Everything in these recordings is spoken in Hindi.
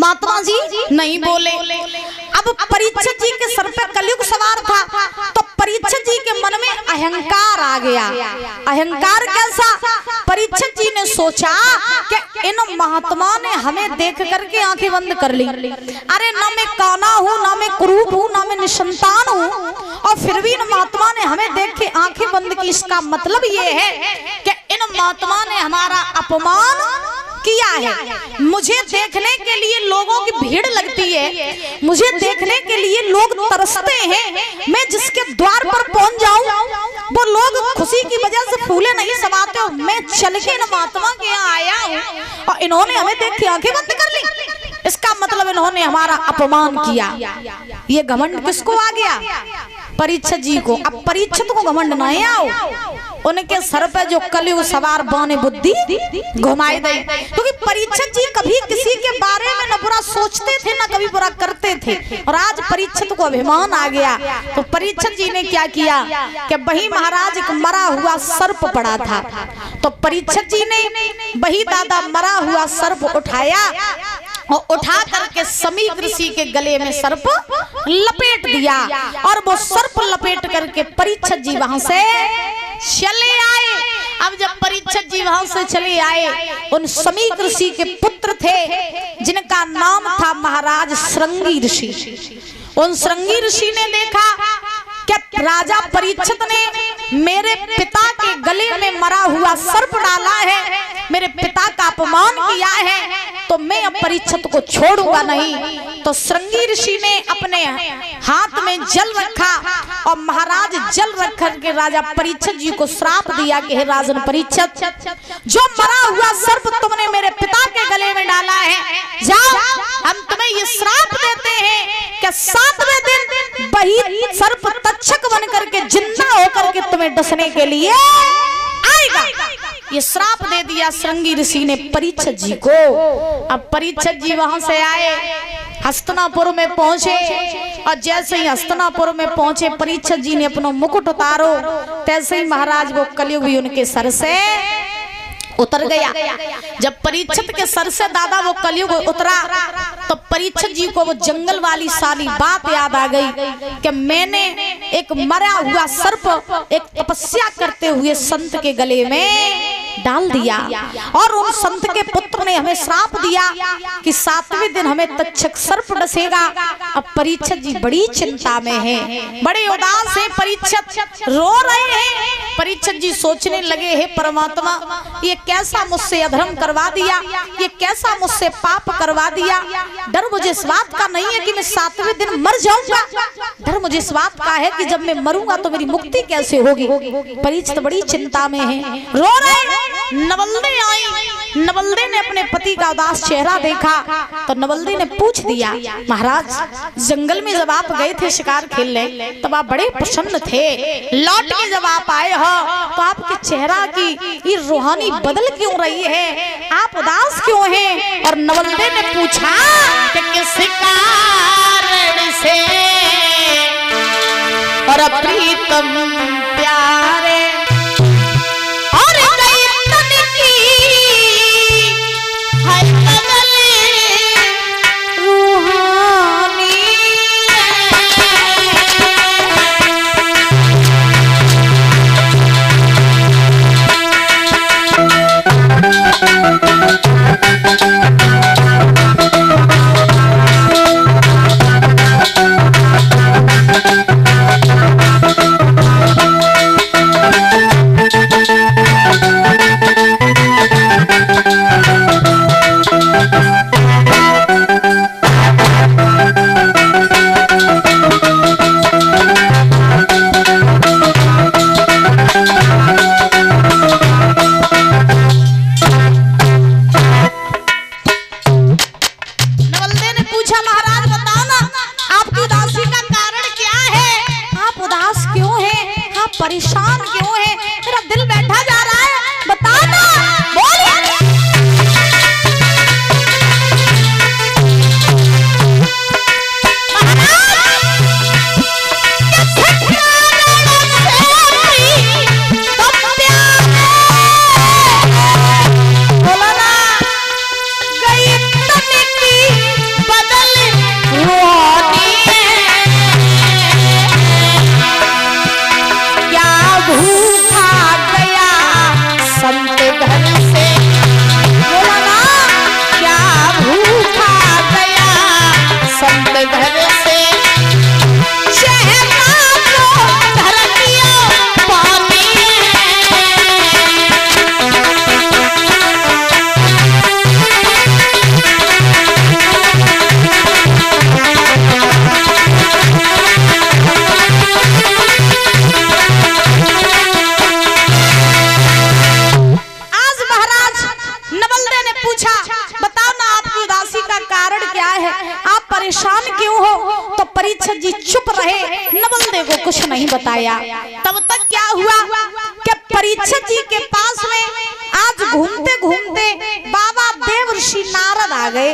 महात्मा जी नहीं बोले। अब परीक्षित जी के सर पे कलयुग सवार था, तो परीक्षित जी के मन में अहंकार आ गया। अहंकार कैसा? परीक्षित जी ने सोचा कि इन महात्मा ने हमें देख करके आंखें बंद कर ली। अरे ना मैं काना हूँ, ना मैं कुरूप हूँ, ना मैं निसंतान हूँ, और फिर भी इन महात्मा ने हमें देख के आंखें बंद की। इसका मतलब ये है कि इन महात्मा ने हमारा अपमान किया है। मुझे देखने के लिए लोगों की भीड़ लगती है, मुझे देखने के लिए लोग तरसते हैं। मैं जिसके द्वार पर पहुंच जाऊं वो लोग खुशी की वजह से फूले नहीं समाते हो। मैं चल के इन महात्मा के यहाँ आया हूँ और इन्होंने हमें देख के आंखें बंद कर ली। इसका मतलब इन्होंने हमारा अपमान किया। ये घमंड किसको आ गया? परीक्षित जी को। अब परीक्षित को घमंड नहीं आओ, उनके सर पे जो कलयुग सवार बाने बुद्धि घुमाई दे। क्योंकि परीक्षित जी कभी किसी के बारे में न बुरा सोचते थे न कभी बुरा करते थे, और आज परीक्षित को अभिमान आ गया। तो परीक्षित जी ने क्या किया कि वही महाराज एक मरा हुआ सर्प पड़ा था, तो परीक्षित जी ने वही दादा मरा हुआ सर्प उठाया और उठा करके समीप ऋषि के गले में सर्प लपेट दिया, और वो सर्प लपेट करके परीक्षित जी वहां से चले आए। अब जब परीक्षित जी वहां से चले आए, उन समीप ऋषि के पुत्र थे जिनका नाम था महाराज श्रृंगी ऋषि। उन श्रृंगी ऋषि ने देखा कि राजा परीक्षित ने मेरे पिता के गले में मरा हुआ सर्प डाला है, मेरे पिता का अपमान किया है, तो मैं अब परीक्षित को छोड़ूंगा नहीं। तो श्रृंगी ऋषि ने अपने हाथ में जल रखा और महाराज जल रख करके राजा परीक्षित जी को श्राप दिया कि हे राजन परीक्षित, जो मरा हुआ सर्प तुमने मेरे पिता के गले में डाला है, जाओ हम तुम्हें ये श्राप देते हैं कि 7वें दिन वही सर्प तक्षक बन करके जिंदा होकर के तुम्हें डसने के लिए आएगा। ये श्राप दे दिया श्रृंगी ऋषि ने परीक्षित जी को। अब परीक्षित जी वहां से आए, हस्तिनापुर में पहुंचे, और जैसे ही हस्तिनापुर में पहुंचे परीक्षित जी ने अपना मुकुट उतारो, तैसे ही महाराज वो कलयुग भी उनके सर से उतर गया। जब परीक्षित के सर से दादा वो कलयुग उतरा, तो परीक्षित जी को वो जंगल वाली सारी बात याद आ गई कि मैंने एक मरा हुआ सर्प एक तपस्या करते हुए संत के गले में डाल दिया, और उन संत के पुत्र ने हमें श्राप दिया कि 7वें दिन हमें तक्षक सर्प डसेगा। अब परीक्षित जी बड़ी चिंता में हैं, बड़े उदास हैं, परीक्षित रो रहे हैं। परीक्षित जी सोचने लगे, हे परमात्मा, ये कैसा मुझसे अधर्म करवा दिया, ये कैसा मुझसे पाप करवा दिया। डर मुझे इस बात का नहीं है कि मैं 7वें दिन मर जाऊंगा, डर मुझे इस बात का है कि जब मैं मरूंगा तो मेरी मुक्ति कैसे होगी। परीक्षित बड़ी चिंता में है, रो रहे। नवल्दे आई, नवल्दे ने अपने पति का उदास चेहरा देखा, तो नवल्दे ने पूछ दिया, महाराज जंगल में जब आप गए थे शिकार खेलने तब आप बड़े प्रसन्न थे, लौट के जब आप आए हो तो आपके चेहरा की ये रूहानी बदल क्यों रही है, आप उदास क्यों हैं? और नवल्दे ने पूछा कि किस कारण से और प्रीतम प्यारे परेशान क्यों है, मेरा दिल बैठा जा रहा है, बताना, बोल। है, आप परेशान क्यों हो? तो परीक्षित जी चुप रहे, नवलदेव को कुछ नहीं बताया। तब तक क्या हुआ कि परीक्षित जी के पास में आज घूमते घूमते बाबा देवर्षि नारद आ गए,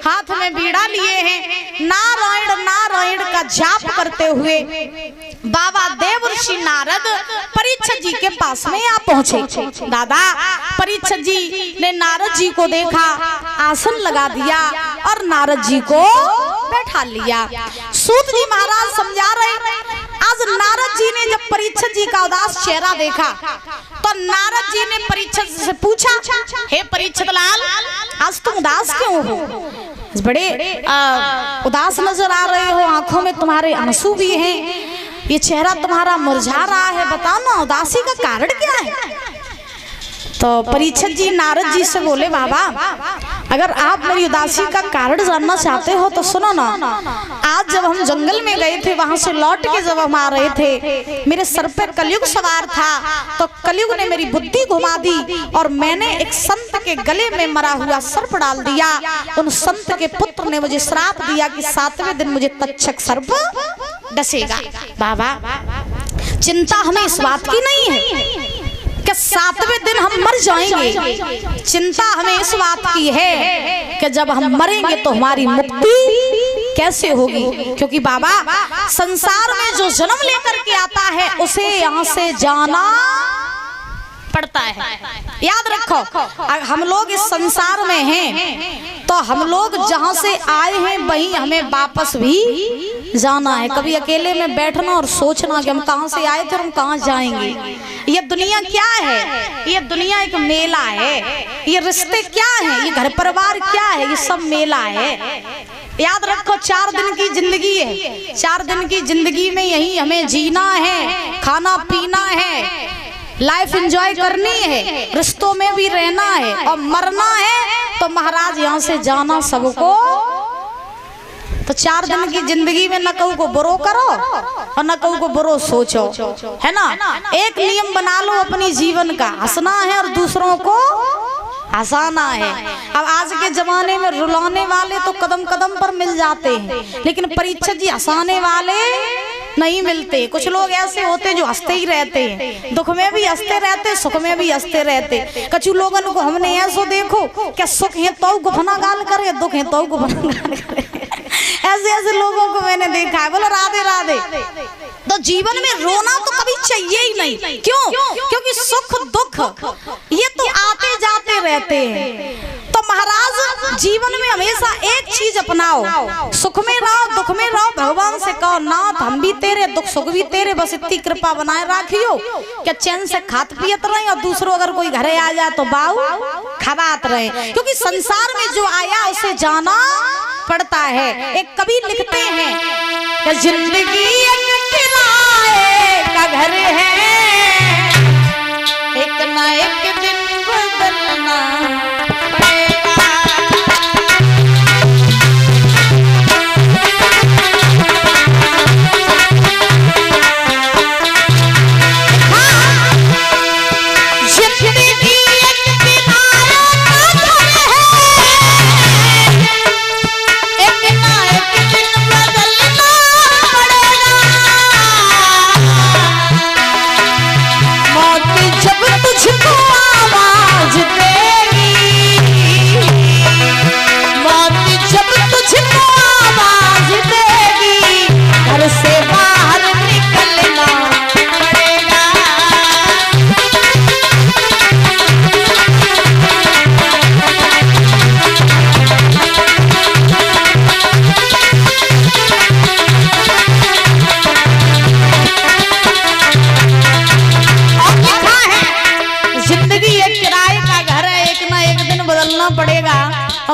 हाथ में बीड़ा लिए हैं, नारायण नारायण का जाप करते हुए बाबा देवर्षि नारद परीक्षित जी के पास में आ पहुंचे। दादा, परीक्षित जी ने नारद जी को देखा, आसन लगा दिया और नारद जी को बैठा लिया। सूत जी महाराज समझा रहे, आज नारद जी ने जब परीक्षित जी का उदास चेहरा देखा तो नारद जी ने परीक्षित से पूछा, हे परीक्षित लाल, आज तुम उदास क्यों हो? बड़े उदास नजर आ रहे हो, आंखों में तुम्हारे आंसू भी हैं, ये चेहरा तुम्हारा मुरझा रहा है, बताओ ना उदासी का कारण क्या है? तो परीक्षित जी नारद जी से बोले, बाबा अगर आप मेरी उदासी का कारण जानना चाहते हो तो सुनो ना, आज जब हम जंगल में गए थे, वहां से लौट के जब हम आ रहे थे, मेरे सर पे कलयुग सवार था, तो कलयुग ने मेरी बुद्धि घुमा दी और मैंने एक संत के गले में मरा हुआ सर्प डाल दिया। उन संत के पुत्र ने मुझे श्राप दिया कि 7वें दिन मुझे तक्षक सर्प डसेगा। बाबा, चिंता हमें इस बात की नहीं है कि 7वें दिन हम मर जाएंगे, चिंता हमें इस बात की है कि जब हम मरेंगे तो हमारी मुक्ति कैसे होगी। क्योंकि बाबा, संसार में जो जन्म लेकर के आता है उसे यहाँ से जाना पड़ता है। याद रखो, हम लोग इस संसार में हैं तो हम लोग जहाँ से आए हैं वहीं हमें वापस भी जाना है। कभी अकेले में बैठना और सोचना कि हम कहाँ से आए थे और हम कहाँ जाएंगे। ये दुनिया क्या है? ये दुनिया एक मेला है। ये रिश्ते क्या है? ये घर परिवार क्या है? ये सब मेला है। याद रखो, 4 दिन की जिंदगी है, 4 दिन की जिंदगी में यही हमें जीना है, खाना पीना है, लाइफ एंजॉय करनी है, रिश्तों में भी रहना है और मरना है तो महाराज यहाँ से जाना सबको। तो 4 दिन की जिंदगी में न कहू को बुरो करो और न कहू को बुरो सोचो, है ना। एक नियम बना लो अपनी जीवन का, हंसना है और दूसरों को हंसाना है। अब आज के जमाने में रुलाने वाले तो कदम कदम पर मिल जाते हैं, लेकिन परीक्षित जी हंसाने वाले नहीं मिलते। कुछ लोग ऐसे होते जो हंसते ही रहते हैं, दुख में भी हंसते रहते, सुख में भी हंसते रहते। कछु लोगन को हमने ऐसो देखो क्या सुख है तो गुफना गाल करे, दुख है तो गुफना गाल करे। ऐसे ऐसे लोगों को मैंने देखा है। बोलो राधे राधे। तो जीवन में रोना तो कभी चाहिए ही नहीं। क्यों? क्योंकि सुख दुख ये तो आते जाते रहते हैं। तो महाराज, जीवन में हमेशा एक चीज अपनाओ, सुख में रहो दुख में रहो, भगवान से कहो नाथ हम भी तेरे, दुख सुख भी तेरे, बस इतनी कृपा बनाए रखियो क्या चैन से खात पियत रहे और दूसरों अगर कोई घरे आ जाए तो बाऊ खबात रहे। क्योंकि संसार में जो आया उसे जाना पड़ता है। एक कवि लिखते हैं कि जिंदगी एक किराए का घर है, एक ना एक दिन बदलना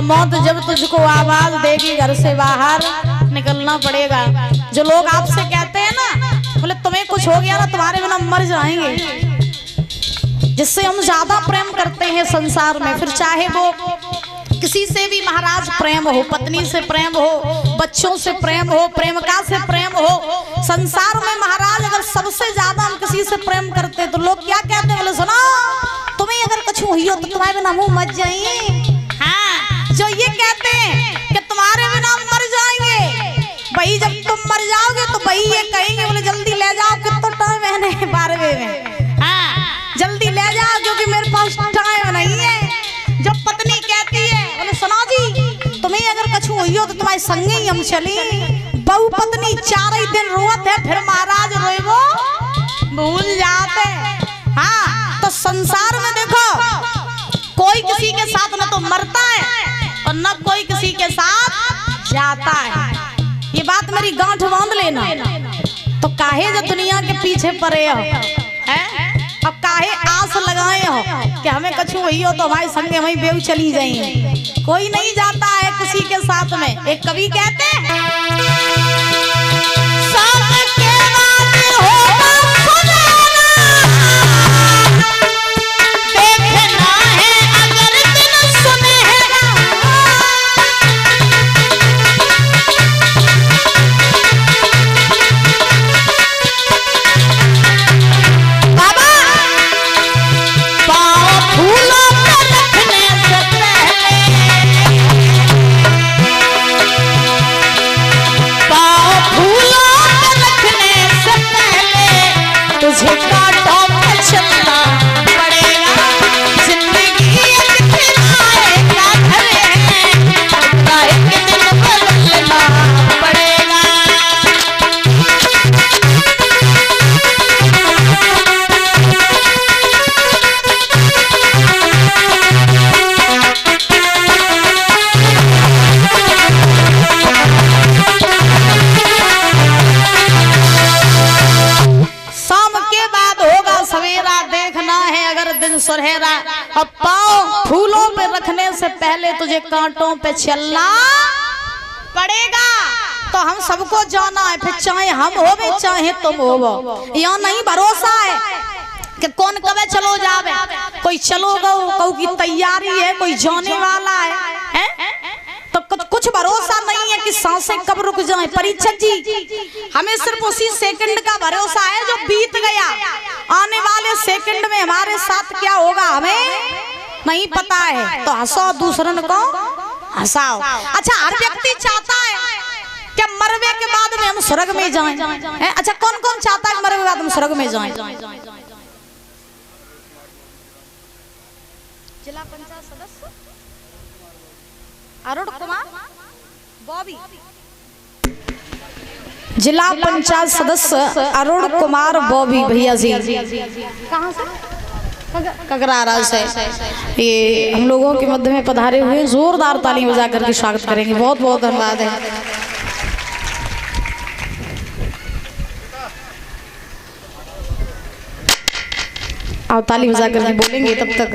मौत जब तुझको आवाज देगी घर से बाहर निकलना पड़ेगा। जो लोग आपसे कहते हैं ना, बोले तुम्हें कुछ हो गया ना तुम्हारे बिना मर जाएंगे, जिससे हम ज्यादा प्रेम करते हैं संसार में, फिर चाहे वो किसी से भी महाराज प्रेम हो, पत्नी से प्रेम हो, बच्चों से प्रेम हो, प्रेमिका से प्रेम हो, संसार में महाराज अगर सबसे ज्यादा हम किसी से प्रेम करते तो लोग क्या कहते हैं? बोले सुनो, तुम्हें अगर कुछ हुई हो तो तुम्हारे बिना मुंह मत जाइए। हाँ, जो ये कहते हैं कि तुम्हारे बिना वही ये कहेंगे, बोले जल्दी ले जाओ, कितना टाइम है नहीं 12वें में, हाँ जल्दी ले जाओ क्योंकि मेरे पास टाइम नहीं है। जब पत्नी कहती है, बोले सुनो जी तुम्हें अगर कछु हुई हो तो तुम्हारे संगे ही हम चली। बहु पत्नी 4 ही दिन रोत है, फिर महाराज रोएगो भूल जाते। हाँ तो संसार में देखो कोई किसी के साथ न तो मरता है और न कोई किसी के साथ जाता है। ये बात मेरी गांठ बांध लेना। तो काहे जो दुनिया के पीछे पड़े हो, अब काहे आस लगाए हो कि हमें कछु हुई हो तो हमारे संगे वहीं बेऊ चली जाएंगे। कोई नहीं जाता है किसी के साथ में। एक कवि कहते हैं सुनहरा, अब पाँव फूलों पे रखने से पहले तुझे कांटों पे चलना पड़ेगा। तो हम सबको जाना है, फिर चाहे हम हो चाहे तुम हो। यहाँ नहीं भरोसा है कि कौन कब चलो जावे। कोई चलो गो की तैयारी है, कोई जाने वाला है? तो कुछ भरोसा नहीं है कि सांसें कब रुक जाएं। परीक्षक जी हमें सिर्फ उसी सेकंड का भरोसा है जो बीत गया। आने वाले सेकंड में हमारे साथ क्या होगा हमें नहीं पता है। तो हंसाओ दूसरन को हंसाओ। अच्छा हर व्यक्ति चाहता है कि मरने के बाद में हम स्वर्ग में जाएं। अच्छा कौन कौन चाहता है मरने के बाद हम स्वर्ग में जाएं? जिला पंचायत सदस्य अरुण कुमार बॉबी, जिला पंचायत सदस्य अरुण कुमार बॉबी भैया जी कहाँ से? कगरारा से। ये हम लोगों के मध्य में पधारे हुए, जोरदार ताली बजा करके स्वागत करेंगे। बहुत बहुत धन्यवाद है। आप ताली बजा करके बोलेंगे तब तक।